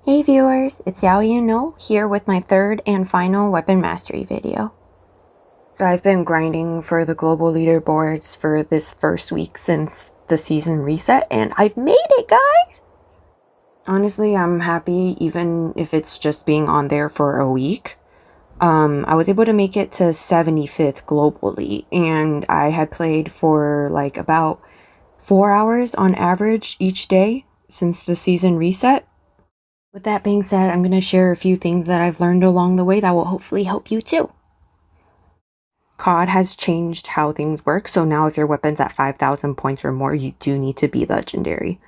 Hey viewers, it's Yao You Know here with my third and final weapon mastery video. So I've been grinding for the global leaderboards for this first week since the season reset and I've made it, guys! Honestly, I'm happy even if it's just being on there for a week. I was able to make it to 75th globally and I had played for like about 4 hours on average each day since the season reset. With that being said, I'm going to share a few things that I've learned along the way that will hopefully help you too. COD has changed how things work, so now if your weapon's at 5,000 points or more, you do need to be legendary.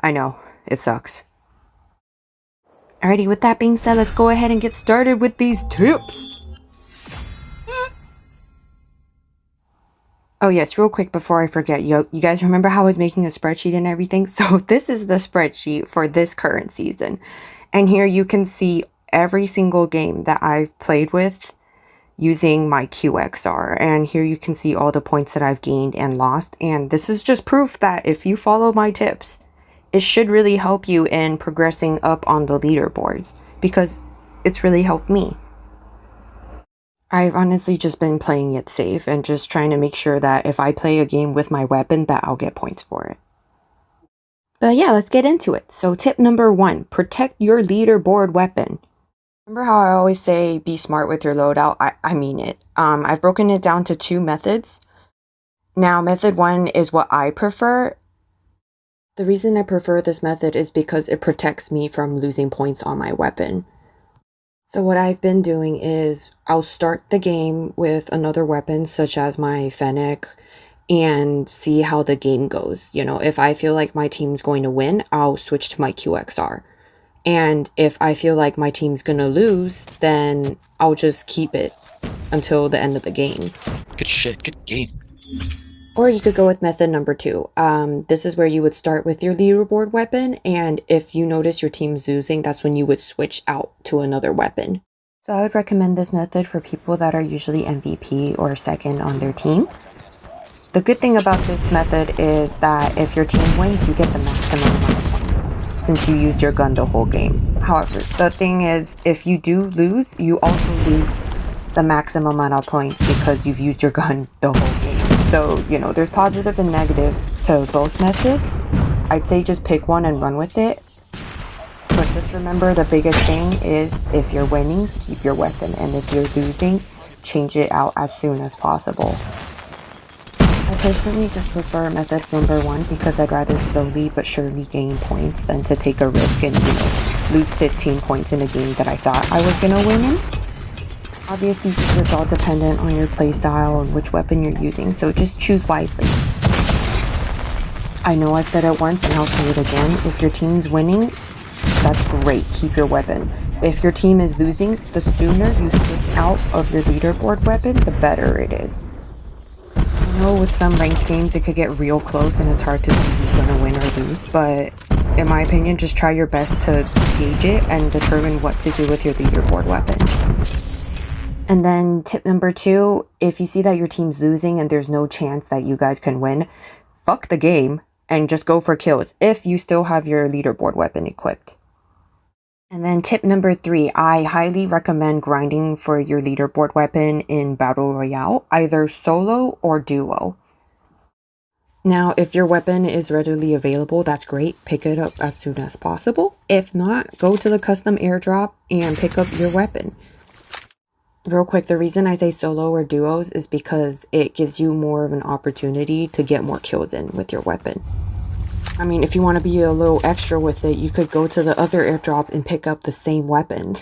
I know, it sucks. Alrighty, with that being said, let's go ahead and get started with these tips. Oh yes, real quick before I forget, you guys remember how I was making a spreadsheet and everything? So this is the spreadsheet for this current season. And here you can see every single game that I've played with using my QXR. And here you can see all the points that I've gained and lost. And this is just proof that if you follow my tips, it should really help you in progressing up on the leaderboards because it's really helped me. I've honestly just been playing it safe and just trying to make sure that if I play a game with my weapon that I'll get points for it. But yeah, let's get into it. So tip number 1, protect your leaderboard weapon. Remember how I always say be smart with your loadout? I mean it. I've broken it down to 2 methods. Now method 1 is what I prefer. The reason I prefer this method is because it protects me from losing points on my weapon. So what I've been doing is I'll start the game with another weapon such as my Fennec and see how the game goes. You know, if I feel like my team's going to win, I'll switch to my QXR. And if I feel like my team's going to lose, then I'll just keep it until the end of the game. Good shit, good game. Or you could go with method number 2. This is where you would start with your leaderboard weapon, and if you notice your team's losing, that's when you would switch out to another weapon. So I would recommend this method for people that are usually MVP or second on their team. The good thing about this method is that if your team wins, you get the maximum amount of points, since you used your gun the whole game. However, the thing is, if you do lose, you also lose the maximum amount of points because you've used your gun the whole game. So, you know, there's positives and negatives to both methods. I'd say just pick one and run with it. But just remember the biggest thing is if you're winning, keep your weapon. And if you're losing, change it out as soon as possible. I personally just prefer method number 1 because I'd rather slowly but surely gain points than to take a risk and, lose 15 points in a game that I thought I was going to win in. Obviously, this is all dependent on your playstyle and which weapon you're using, so just choose wisely. I know I've said it once and I'll say it again. If your team's winning, that's great. Keep your weapon. If your team is losing, the sooner you switch out of your leaderboard weapon, the better it is. I know with some ranked games it could get real close and it's hard to see who's going to win or lose, but in my opinion, just try your best to gauge it and determine what to do with your leaderboard weapon. And then tip number 2, if you see that your team's losing and there's no chance that you guys can win, fuck the game and just go for kills if you still have your leaderboard weapon equipped. And then tip number 3, I highly recommend grinding for your leaderboard weapon in Battle Royale, either solo or duo. Now, if your weapon is readily available, that's great. Pick it up as soon as possible. If not, go to the custom airdrop and pick up your weapon. Real quick, the reason I say solo or duos is because it gives you more of an opportunity to get more kills in with your weapon. I mean, if you want to be a little extra with it, you could go to the other airdrop and pick up the same weapon.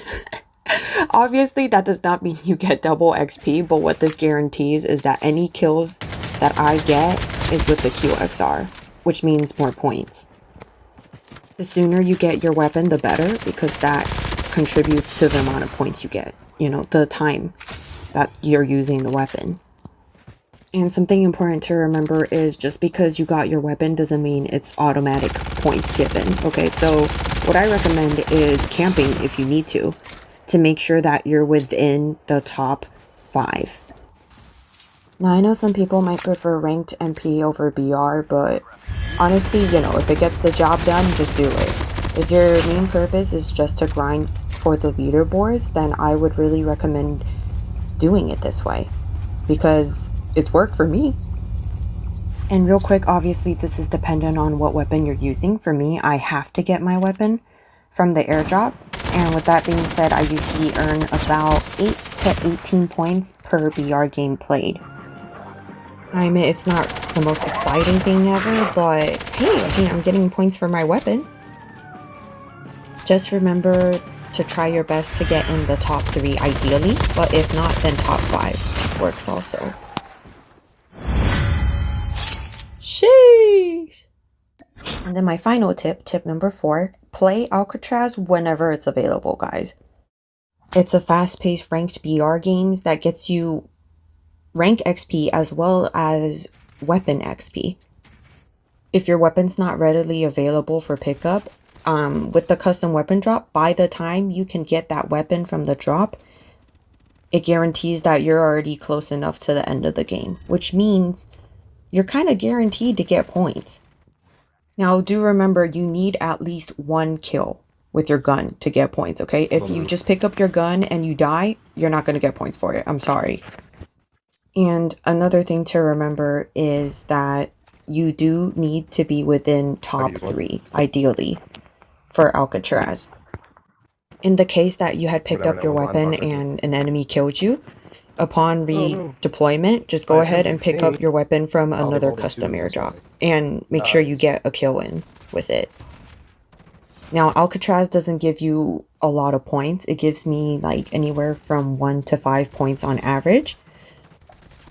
Obviously, that does not mean you get double XP, but what this guarantees is that any kills that I get is with the QXR, which means more points. The sooner you get your weapon, the better, because that contributes to the amount of points you get. You know, the time that you're using the weapon. And something important to remember is just because you got your weapon doesn't mean it's automatic points given. Okay, so what I recommend is camping if you need to make sure that you're within the top 5. Now, I know some people might prefer ranked MP over BR, but honestly, if it gets the job done, just do it. If your main purpose is just to grind for the leaderboards, then I would really recommend doing it this way because it's worked for me. And real quick, obviously this is dependent on what weapon you're using. For me, I have to get my weapon from the airdrop. And with that being said, I usually earn about 8 to 18 points per BR game played. I admit it's not the most exciting thing ever, but hey, I mean, I'm getting points for my weapon. Just remember to try your best to get in the top 3 ideally, but if not, then top 5 works also. Sheesh! And then my final tip number 4, play Alcatraz whenever it's available, guys. It's a fast-paced ranked BR games that gets you rank XP as well as weapon XP. If your weapon's not readily available for pickup, with the custom weapon drop, by the time you can get that weapon from the drop, it guarantees that you're already close enough to the end of the game, which means you're kind of guaranteed to get points. Now, do remember, you need at least 1 kill with your gun to get points, okay? If you just pick up your gun and you die, you're not going to get points for it. I'm sorry. And another thing to remember is that you do need to be within top 3, ideally, for Alcatraz. In the case that you had picked up your weapon and an enemy killed you, upon redeployment, just go ahead and pick up your weapon from another custom airdrop and make sure you get a kill in with it. Now, Alcatraz doesn't give you a lot of points. It gives me like anywhere from 1 to 5 points on average,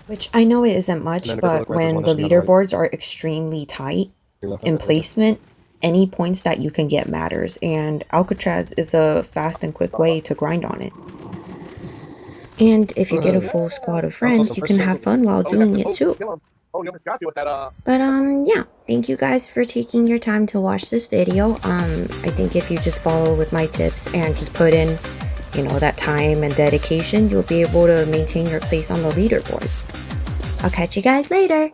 which I know it isn't much, but when the leaderboards are extremely tight in placement, any points that you can get matters, and Alcatraz is a fast and quick way to grind on it. And if you get a full squad of friends, you can have fun while doing it too. But yeah, thank you guys for taking your time to watch this video. I think if you just follow with my tips and just put in, you know, that time and dedication, you'll be able to maintain your place on the leaderboards. I'll catch you guys later.